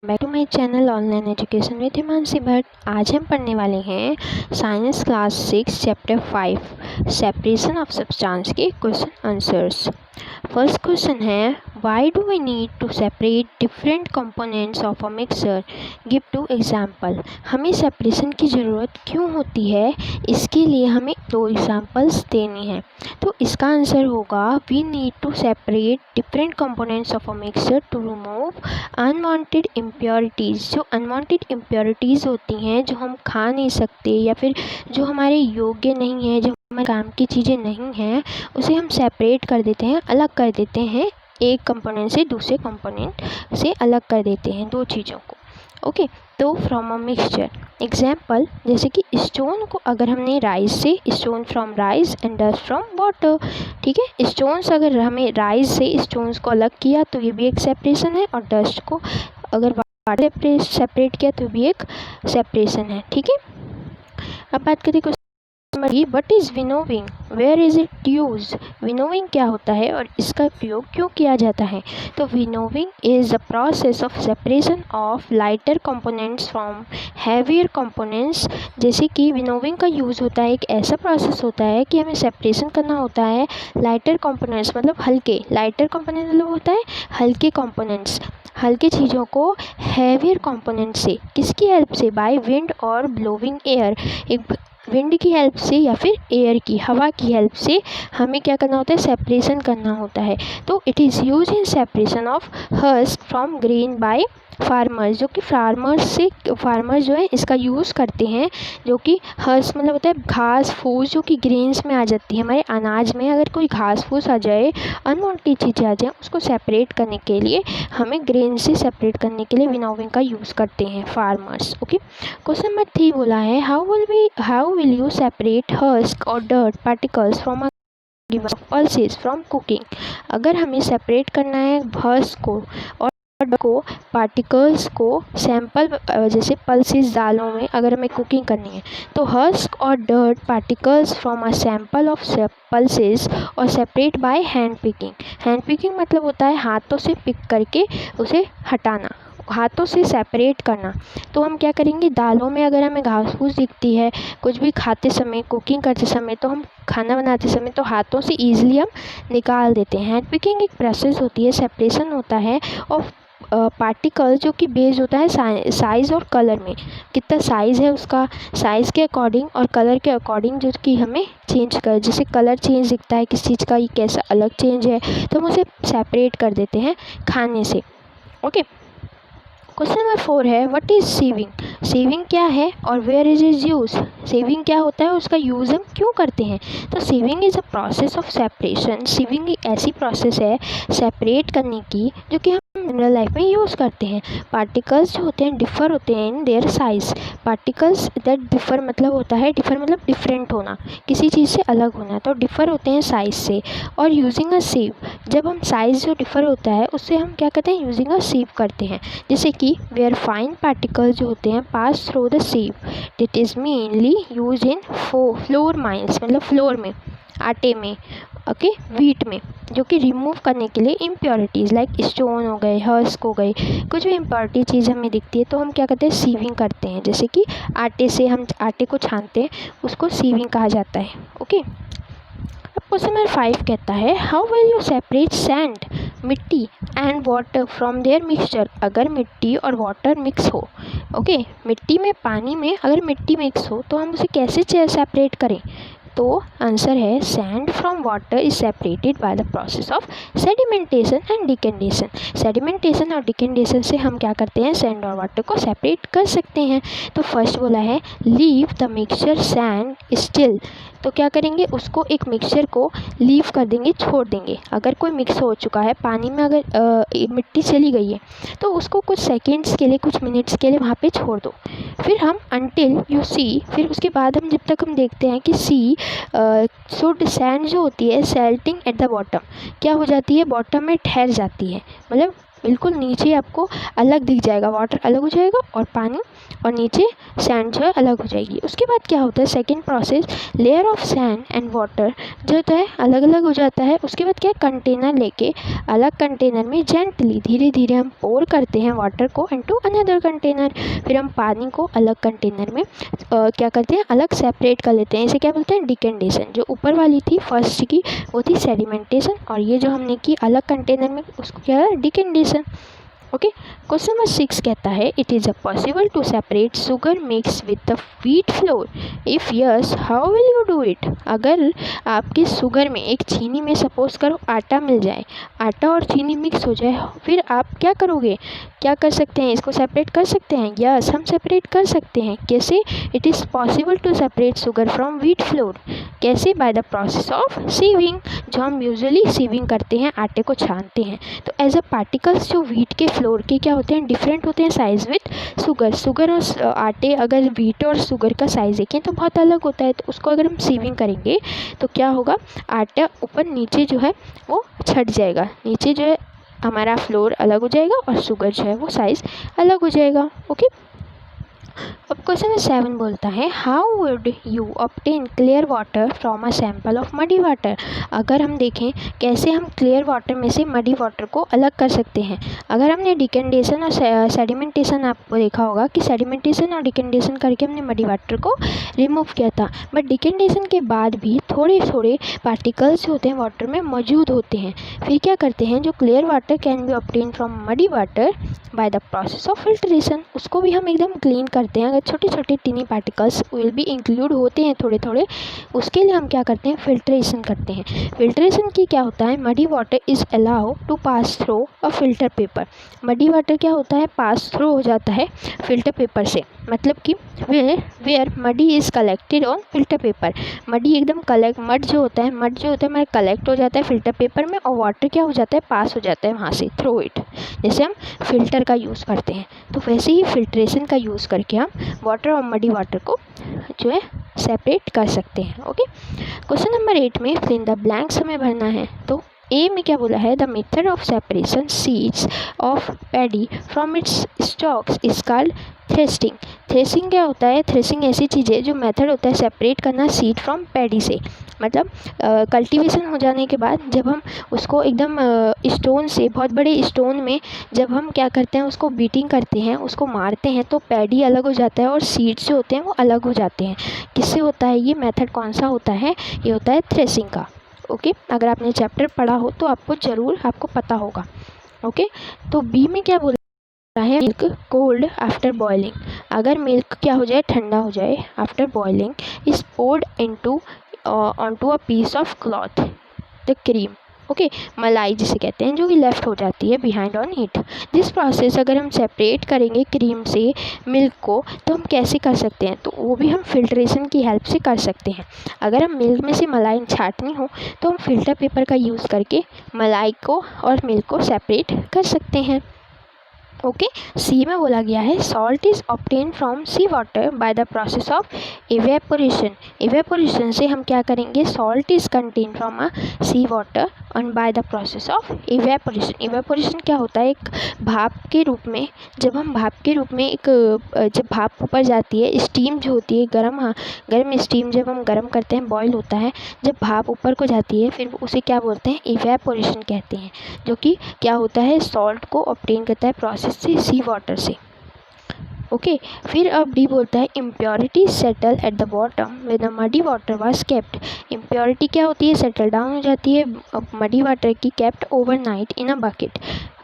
Back to my channel online education with Himanshi Bhatt. आज हम पढ़ने वाले हैं science class 6 chapter 5 separation of substance के क्वेश्चन आंसर्स। फर्स्ट क्वेश्चन है why do we need to separate different components of a mixture, give two example. हमें separation की ज़रूरत क्यों होती है, इसके लिए हमें 2 एग्जाम्पल्स देने हैं। तो इसका आंसर होगा we need to separate different components of a mixture to remove unwanted impurities. जो अनवांटेड इम्प्योरिटीज़ होती हैं, जो हम खा नहीं सकते या फिर जो हमारे योग्य नहीं है, जो हमारे काम की चीज़ें नहीं हैं, उसे हम सेपरेट कर देते हैं, अलग कर देते हैं, एक कंपोनेंट से दूसरे कंपोनेंट से अलग कर देते हैं 2 चीज़ों को। ओके, तो फ्रॉम अ मिक्सचर एग्जाम्पल, जैसे कि स्टोन को अगर हमने राइस से, stone from rice and dust from water. ठीक है, स्टोन्स अगर हमें राइस से स्टोन्स को अलग किया तो ये भी एक सेपरेशन है, और डस्ट को अगर वाटर से सेपरेट किया तो भी एक सेपरेशन है। ठीक है, अब बात करें what is winnowing, where is it use. Winnowing क्या होता है और इसका प्रयोग क्यों किया जाता है। तो winnowing is the process of separation of lighter components from heavier components. जैसे कि विनोविंग का यूज़ होता है, एक ऐसा प्रोसेस होता है कि हमें सेपरेशन करना होता है लाइटर कंपोनेंट्स, मतलब हल्के, लाइटर कंपोनेंट मतलब होता है हल्के कंपोनेंट्स, हल्के चीज़ों को हैवियर कंपोनेंट से, किसकी हेल्प से, बाय विंड और ब्लोविंग एयर। एक विंड की हेल्प से या फिर एयर की, हवा की हेल्प से हमें क्या करना होता है, सेपरेशन करना होता है। तो it is use in separation of husk from grain by farmers, जो कि फार्मर्स जो है इसका यूज़ करते हैं, जो कि हस्क मतलब होता है घास फूस, जो कि ग्रेन्स में आ जाती है। हमारे अनाज में अगर कोई घास फूस आ जाए, अनवांटेड चीज़ें आ जाए, उसको सेपरेट करने के लिए, हमें ग्रेन से सेपरेट करने के लिए विनोविंग का यूज़ करते हैं फार्मर्स। ओके, क्वेश्चन नंबर 3 बोला है how will you separate husk और dirt particles from pulses from cooking. अगर हमें सेपरेट करना है हस्क को और को पार्टिकल्स को, सैंपल जैसे पल्सेस दालों में अगर हमें कुकिंग करनी है, तो हस्क और dirt particles from a sample of pulses और separate by hand picking. Hand picking मतलब होता है हाथों से पिक करके उसे हटाना, हाथों से सेपरेट करना। तो हम क्या करेंगे, दालों में अगर हमें घास फूस दिखती है, कुछ भी खाते समय, कुकिंग करते समय, तो हम खाना बनाते समय तो हाथों से ईजिली हम निकाल देते हैं। हैंड पिकिंग एक प्रोसेस होती है, सेपरेशन होता है और पार्टिकल जो कि बेस्ड होता है साइज़ और कलर में, कितना साइज़ है उसका, साइज़ के अकॉर्डिंग और कलर के अकॉर्डिंग, जो कि हमें चेंज कर, जैसे कलर चेंज दिखता है किस चीज़ का, ये कैसा अलग चेंज है, तो हम उसे सेपरेट कर देते हैं खाने से। ओके, क्वेश्चन नंबर 4 है व्हाट इज़ सीविंग। सीविंग क्या है और where is is use. Sieving क्या होता है, उसका यूज़ हम क्यों करते हैं। तो sieving is a process of separation. Sieving एक ऐसी प्रोसेस है सेपरेट करने की, जो कि हम जनरल लाइफ में यूज़ करते हैं। पार्टिकल्स जो होते हैं डिफ़र होते हैं in their size. Particles that differ मतलब होता है, डिफ़र मतलब डिफरेंट होना, किसी चीज़ से अलग होना, तो डिफ़र होते हैं साइज से। और यूजिंग अ सीव, जब हम साइज़ जो डिफ़र होता है उससे हम क्या करते हैं, यूजिंग अ सीव करते हैं। जैसे कि वेयर फाइन पार्टिकल्स जो होते हैं pass through the सीव, it is mainly use in floor mines, मतलब फ्लोर में, आटे में, ओके, व्हीट में, जो कि रिमूव करने के लिए इम्प्योरिटीज़ लाइक स्टोन हो गए, हस्क हो गई, कुछ भी इम्प्योरिटी चीज़ हमें दिखती है तो हम क्या करते हैं, सीविंग करते हैं। जैसे कि आटे से हम आटे को छानते हैं, उसको सीविंग कहा जाता है। ओके, अब क्वेश्चन नंबर 5 कहता है how will you separate sand, मिट्टी and water from their mixture. अगर मिट्टी और वाटर मिक्स हो, ओके, मिट्टी में, पानी में अगर मिट्टी मिक्स हो तो हम उसे कैसे सेपरेट करें। तो आंसर है sand from water is separated by the process of sedimentation and decantation. Sedimentation और डिकेंडेशन से हम क्या करते हैं, सैंड और वाटर को सेपरेट कर सकते हैं। तो फर्स्ट बोला है leave the mixture sand still. तो क्या करेंगे, उसको एक मिक्सचर को लीव कर देंगे, छोड़ देंगे। अगर कोई मिक्स हो चुका है पानी में, अगर मिट्टी चली गई है तो उसको कुछ सेकेंड्स के लिए, कुछ मिनट्स के लिए वहाँ पे छोड़ दो। फिर हम अनटिल यू सी, फिर उसके बाद हम जब तक हम देखते हैं कि सी शुड सैंड जो होती है सेल्टिंग एट द बॉटम, क्या हो जाती है, बॉटम में ठहर जाती है, मतलब बिल्कुल नीचे आपको अलग दिख जाएगा, वाटर अलग हो जाएगा और पानी और नीचे सैंड जो है अलग हो जाएगी। उसके बाद क्या होता है, second process, layer of sand and water जो होता है अलग अलग हो जाता है। उसके बाद क्या, कंटेनर लेके अलग कंटेनर में जेंटली धीरे धीरे हम पोर करते हैं वाटर को इनटू अनदर कंटेनर। फिर हम पानी को अलग कंटेनर में क्या करते हैं, अलग सेपरेट कर लेते हैं। इसे क्या बोलते हैं, डिकेंडेशन। जो ऊपर वाली थी फर्स्ट की वो थी सेडिमेंटेशन, और ये जो हमने की अलग कंटेनर में उसको क्या है, डिकेंडेशन। ओके, क्वेश्चन नंबर 6 कहता है, it is a possible to separate sugar mix with the wheat flour, if yes how will you do it. अगर आपके शुगर में एक चीनी में सपोज करो आटा मिल जाए, आटा और चीनी मिक्स हो जाए, फिर आप क्या करोगे, क्या कर सकते हैं, इसको सेपरेट कर सकते हैं। यस, हम सेपरेट कर सकते हैं। कैसे, it is possible to separate sugar from wheat flour. कैसे, by the process of sieving, जो हम यूजुअली सीविंग करते हैं, आटे को छानते हैं। तो एज अ पार्टिकल्स जो व्हीट के फ्लोर के क्या होते हैं, डिफरेंट होते हैं साइज़ विथ शुगर। शुगर और आटे, अगर व्हीट और शुगर का साइज़ देखें तो बहुत अलग होता है। तो उसको अगर हम सीविंग करेंगे तो क्या होगा, आटा ऊपर नीचे जो है वो छट जाएगा, नीचे जो है हमारा फ्लोर अलग हो जाएगा और शुगर जो है वो साइज़ अलग हो जाएगा। ओके, अब क्वेश्चन 7 बोलता है, how would you obtain clear water from a sample of muddy water. अगर हम देखें कैसे हम क्लियर वाटर में से मडी वाटर को अलग कर सकते हैं। अगर हमने डिकेंडेशन और सेडिमेंटेशन, आपको देखा होगा कि सेडिमेंटेशन और डिकेंडेशन करके हमने मडी वाटर को रिमूव किया था, बट डिकेंडेशन के बाद भी थोड़े थोड़े पार्टिकल्स होते हैं वाटर में मौजूद होते हैं। फिर क्या करते हैं, जो clear water can be obtain from muddy water by the process of filtration, उसको भी हम एकदम क्लीन करते हैं। अगर छोटे छोटे टीनी पार्टिकल्स विल भी इंक्लूड होते हैं थोड़े थोड़े, उसके लिए हम क्या करते हैं, फिल्ट्रेशन करते हैं। फिल्ट्रेशन की क्या होता है, muddy water is allow to pass through a filter paper. Muddy water क्या होता है, पास थ्रू हो जाता है फिल्टर पेपर से, मतलब कि where muddy is collected on filter paper. Muddy एकदम कलेक्ट, मड जो होता है हमारा कलेक्ट हो जाता है फिल्टर पेपर में, और वाटर क्या हो जाता है, पास हो जाता है वहाँ से थ्रू इट, जैसे हम फिल्टर का यूज़ करते हैं। तो वैसे ही फिल्ट्रेशन का यूज़ करके हम वाटर और मडी वाटर को जो है सेपरेट कर सकते हैं। ओके, क्वेश्चन नंबर 8 में फिल इन द ब्लैंक्स हमें भरना है। तो ए में क्या बोला है, the method of separation seeds of paddy from its stocks is called threshing. Threshing क्या होता है, थ्रेसिंग ऐसी चीज़ है जो मेथड होता है सेपरेट करना सीड फ्रॉम पैडी से। मतलब कल्टीवेशन हो जाने के बाद जब हम उसको एकदम स्टोन से, बहुत बड़े स्टोन में जब हम क्या करते हैं, उसको बीटिंग करते हैं, उसको मारते हैं, तो पैडी अलग हो जाता है और सीड्स जो होते हैं वो अलग हो जाते हैं। किससे होता है ये मेथड, कौन सा होता है, ये होता है थ्रेसिंग का। ओके, अगर आपने चैप्टर पढ़ा हो तो आपको ज़रूर आपको पता होगा। ओके, तो बी में क्या बोला है, मिल्क कोल्ड आफ्टर बॉइलिंग। अगर मिल्क क्या हो जाए, ठंडा हो जाए after boiling, is poured into onto a piece of cloth the cream. Okay, मलाई जिसे कहते हैं, जो कि लेफ्ट हो जाती है behind on heat. This process अगर हम सेपरेट करेंगे क्रीम से मिल्क को, तो हम कैसे कर सकते हैं, तो वो भी हम फिल्ट्रेशन की हेल्प से कर सकते हैं। अगर हम मिल्क में से मलाई छाटनी हो तो हम फिल्टर पेपर का यूज़ करके मलाई को और मिल्क को सेपरेट कर सकते हैं। ओके, सी में बोला गया है, salt is obtain from sea water by the process of evaporation. Evaporation से हम क्या करेंगे, salt is contain from a sea water and by the process of evaporation. Evaporation क्या होता है, एक भाप के रूप में, जब हम भाप के रूप में जब भाप ऊपर जाती है, स्टीम जो होती है, गर्म स्टीम जब हम गर्म करते हैं, बॉयल होता है, जब भाप ऊपर को जाती है, फिर उसे क्या बोलते हैं, इवेपोरेशन कहते हैं, जो कि क्या होता है, सॉल्ट को ऑब्टेन करता है प्रोसेस से, सी वाटर से। ओके, फिर अब डी बोलता है, impurity settle at the bottom with the muddy water was kept. Impurity क्या होती है, सेटल डाउन हो जाती है मडी वाटर की, kept overnight in a bucket.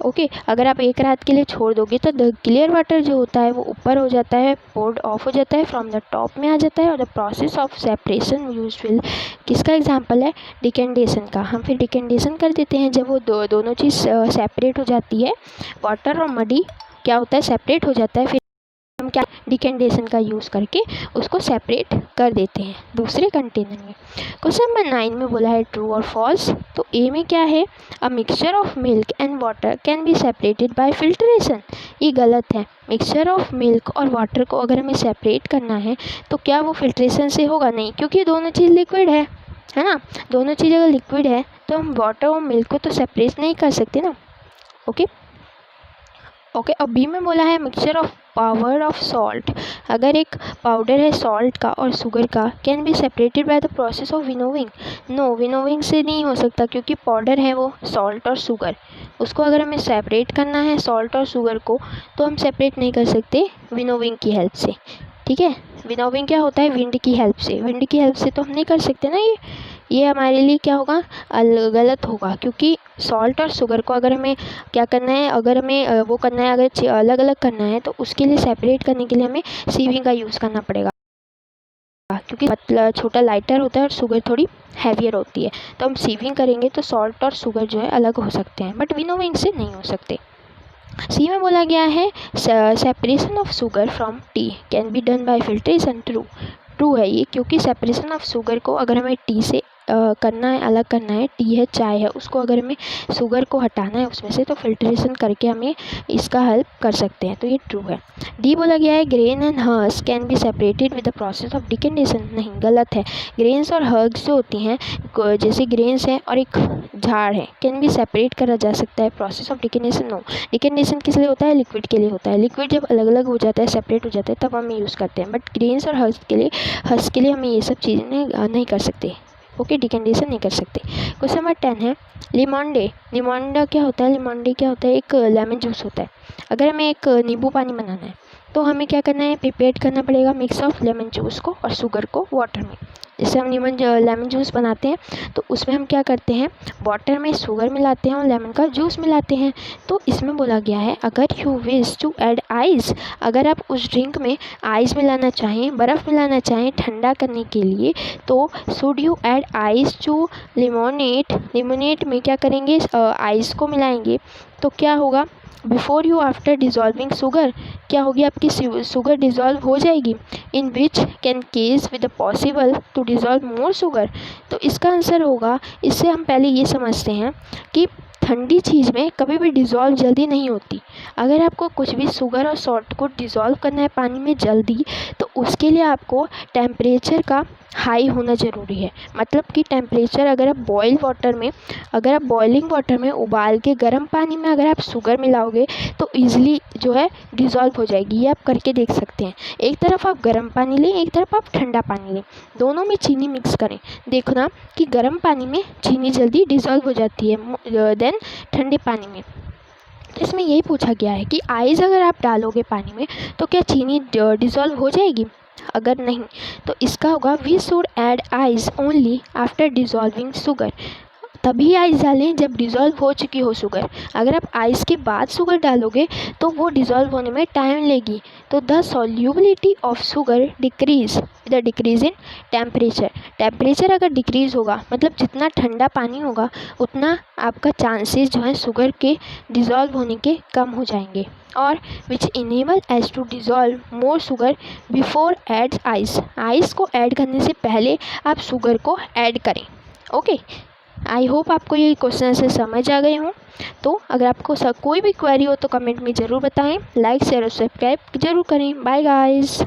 Okay, अगर आप एक रात के लिए छोड़ दोगे तो द क्लियर वाटर जो होता है वो ऊपर हो जाता है, पोर्ड ऑफ हो जाता है, फ्रॉम द टॉप में आ जाता है, और the process of separation usual किसका एग्जांपल है, डिकेंडेशन का। हम फिर डिकेंडेशन कर देते हैं, जब वो दोनों चीज़ सेपरेट हो जाती है, वाटर और मडी क्या होता है, सेपरेट हो जाता है, फिर हम क्या डिकेंडेशन का यूज़ करके उसको सेपरेट कर देते हैं दूसरे कंटेनर में। क्वेश्चन नंबर 9 में बोला है ट्रू और फॉल्स। तो ए में क्या है, a mixture of milk and water can be separated bye filtration. ये गलत है। मिक्सचर ऑफ मिल्क और वाटर को अगर हमें सेपरेट करना है तो क्या वो फिल्ट्रेशन से होगा, नहीं, क्योंकि दोनों चीज़ लिक्विड है ना। दोनों चीज़ अगर लिक्विड है तो हम वाटर और मिल्क को तो सेपरेट नहीं कर सकते ना। ओके, ओके, अब बी में बोला है mixture of powder of salt. अगर एक पाउडर है सॉल्ट का और शुगर का, can be separated by the process of winnowing. No, winnowing से नहीं हो सकता क्योंकि पाउडर है वो सॉल्ट और शुगर, उसको अगर हमें सेपरेट करना है सॉल्ट और शुगर को तो हम सेपरेट नहीं कर सकते विनोविंग की हेल्प से। ठीक है, विनोविंग क्या होता है, विंड की हेल्प से। विंड की हेल्प से तो हम नहीं कर सकते ना, ये हमारे लिए क्या होगा, गलत होगा, क्योंकि सॉल्ट और शुगर को अगर हमें क्या करना है, अगर हमें वो करना है, अगर अलग अलग करना है तो उसके लिए सेपरेट करने के लिए हमें सीविंग का यूज़ करना पड़ेगा, क्योंकि पतला छोटा लाइटर होता है और शुगर थोड़ी हैवियर होती है। तो हम सीविंग करेंगे तो सॉल्ट और शुगर जो है अलग हो सकते हैं, बट विनोविंग से नहीं हो सकते। सी में बोला गया है separation of sugar from T can be done by filtration. True है ये, क्योंकि सेपरेशन ऑफ शुगर को अगर हमें टी से करना है, अलग करना है, टी है चाय है, उसको अगर हमें शुगर को हटाना है उसमें से तो फिल्ट्रेशन करके हमें इसका हेल्प कर सकते हैं, तो ये ट्रू है। डी बोला गया है grain and herbs can be separated with the process of decantation. नहीं, गलत है। ग्रेन्स और हर्ब्स जो होती हैं, जैसे ग्रेन्स है और एक झाड़ है, कैन बी सेपरेट करा जा सकता है प्रोसेस ऑफ डिकेंडेशन। नो, डिकेंडेशन किस लिए होता है, लिक्विड के लिए होता है। लिक्विड जब अलग अलग हो जाता है, सेपरेट हो जाता है, तब हम यूज़ करते हैं, बट ग्रेन्स और हर्ब्स के लिए हम ये सब चीज़ें नहीं कर सकते। ओके, डिकेंडेशन नहीं कर सकते। क्वेश्चन नंबर 10 है लिमोंडे। लिमोंडा क्या होता है, लिमोंडे क्या होता है, एक लेमन जूस होता है। अगर हमें एक नींबू पानी बनाना है तो हमें क्या करना है, प्रिपेयर करना पड़ेगा मिक्स ऑफ लेमन जूस को और शुगर को वाटर में। जैसे हम लेमन जूस बनाते हैं तो उसमें हम क्या करते हैं, वाटर में शुगर मिलाते हैं और लेमन का जूस मिलाते हैं। तो इसमें बोला गया है अगर you wish to add ice, अगर आप उस ड्रिंक में आइस मिलाना चाहें, बर्फ़ मिलाना चाहें ठंडा करने के लिए, तो should you add ice to lemonade. Lemonade में क्या करेंगे, आइस को मिलाएंगे तो क्या होगा, before you after dissolving sugar, क्या होगी, आपकी शुगर डिज़ोल्व हो जाएगी। In which can case with possible to dissolve more sugar. तो इसका आंसर होगा, इससे हम पहले ये समझते हैं कि ठंडी चीज़ में कभी भी डिज़ोल्व जल्दी नहीं होती। अगर आपको कुछ भी शुगर और सॉल्ट को डिज़ोल्व करना है पानी में जल्दी, तो उसके लिए आपको टेम्परेचर का हाई होना ज़रूरी है। मतलब कि टेम्परेचर, अगर आप बॉइलिंग वाटर में उबाल के गर्म पानी में अगर आप शुगर मिलाओगे तो ईज़िली जो है डिज़ोल्व हो जाएगी। ये आप करके देख सकते हैं। एक तरफ आप गर्म पानी लें, एक तरफ आप ठंडा पानी लें, दोनों में चीनी मिक्स करें, देखना कि गर्म पानी में चीनी जल्दी डिज़ोल्व हो जाती है देन ठंडे पानी में। इसमें यही पूछा गया है कि आइस अगर आप डालोगे पानी में तो क्या चीनी डिज़ोल्व हो जाएगी, अगर नहीं तो इसका होगा we should add ice only after dissolving sugar. तभी आइस डालें जब डिज़ोल्व हो चुकी हो शुगर। अगर आप आइस के बाद शुगर डालोगे तो वो डिज़ोल्व होने में टाइम लेगी। तो the solubility of sugar decrease the decrease in temperature. Temperature अगर डिक्रीज़ होगा, मतलब जितना ठंडा पानी होगा उतना आपका चांसेस जो है शुगर के डिज़ोल्व होने के कम हो जाएंगे। और which enable as to dissolve more sugar before add ice. Ice को ऐड करने से पहले आप शुगर को ऐड करें। ओके, आई होप आपको ये क्वेश्चन से समझ आ गए हों। तो अगर आपको कोई भी क्वेरी हो तो कमेंट में ज़रूर बताएं। लाइक शेयर और सब्सक्राइब ज़रूर करें। Bye guys.